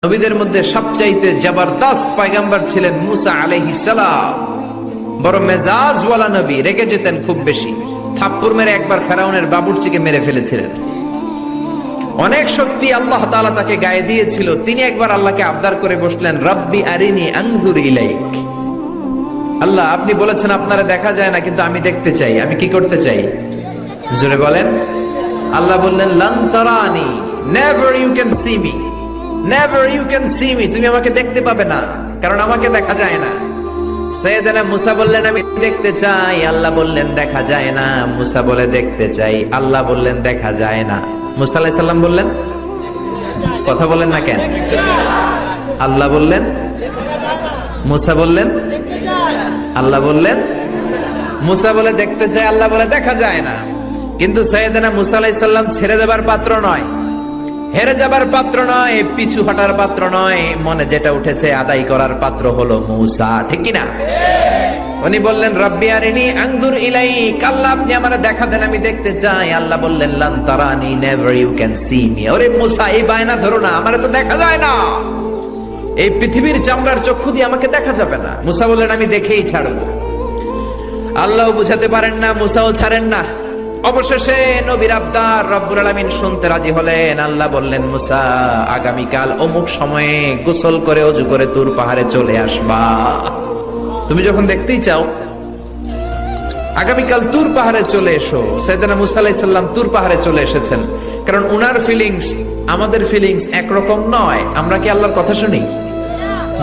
নবীদের মধ্যে সবচাইতে জবরদস্ত পয়গম্বর ছিলেন মুসা আলাইহিস সালাম। বড় মেজাজওয়ালা নবী, রেগে যেতেন খুব বেশি। থাপ্পড় মেরে একবার ফেরাউনের বাবুর্চিকে মেরে ফেলেছিলেন। অনেক শক্তি আল্লাহ তাআলা তাকে গায়ে দিয়েছিল। তিনি একবার আল্লাহকে আবদার করে বসলেন, রব্বি আরিনি আনজুর ইলাইক। আল্লাহ, আপনি বলেছেন আপনারা দেখা যায় না, কিন্তু আমি দেখতে চাই। আমি কি করতে চাই? জোরে বলেন। আল্লাহ বললেন, লান তারানি, never you can see me, never you can see me. তুমি আমাকে দেখতে পাবে না, কারণ আমাকে দেখা যায় না। সাইয়েদনা মুসা বললেন, আমি দেখতে চাই। আল্লাহ বললেন, দেখা যায় না। মুসা বলে, দেখতে চাই। আল্লাহ বললেন, দেখা যায় না। মুসা আলাইহিস সালাম বললেন, কথা বলেন না কেন? আল্লাহ বললেন, মুসা বললেন, আল্লাহ বললেন। মুসা বলে দেখতে চাই, আল্লাহ বলে দেখা যায় না। কিন্তু সাইয়েদনা মুসা আলাইহিস সালাম ছেড়ে দেবার পাত্র নয়, হেরে যাবার পাত্র নয়, পিছু হটার পাত্র নয়। মনে যেটা উঠেছে আদায় করার পাত্র হলো মুসা, ঠিক কি না? উনি বললেন, রব্বি আরিনি আনজুর ইলাইক। আল্লাহ, আপনি আমারে দেখা দেন, আমি দেখতে চাই। আল্লাহ বললেন, লান তারানি, never you can see me. ওরে মুসা, এই বায়না ধরো না, আমারে তো দেখা যায় না। এই পৃথিবীর চামড়ার চক্ষু দিয়ে আমাকে দেখা যাবে না। মুসা বললেন, আমি দেখেই ছাড়ব। আল্লাহ বুঝাতে পারেন না, মুসাও ছাড়েন না। অবশেষে নবীর আবদার রব্বুল আলামিন শুনতে রাজি হলেন। আল্লাহ বললেন, মুসা, আগামীকাল অমুক সময়ে গোসল করে ওযু করে তুর পাহাড়ে চলে আসবা। তুমি যখন দেখতেই চাও, আগামীকাল তুর পাহাড়ে চলে এসো। সাইয়েদনা মুসা আলাইহিস সালাম তুর পাহাড়ে চলে এসেছেন, কারণ উনার ফিলিংস আমাদের ফিলিংস একরকম নয়। আমরা কি আল্লাহর কথা শুনি?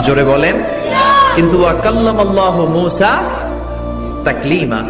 জোরে বলেন। কিন্তু ওয়া কাল্লামাল্লাহু মুসা তাকলিমা।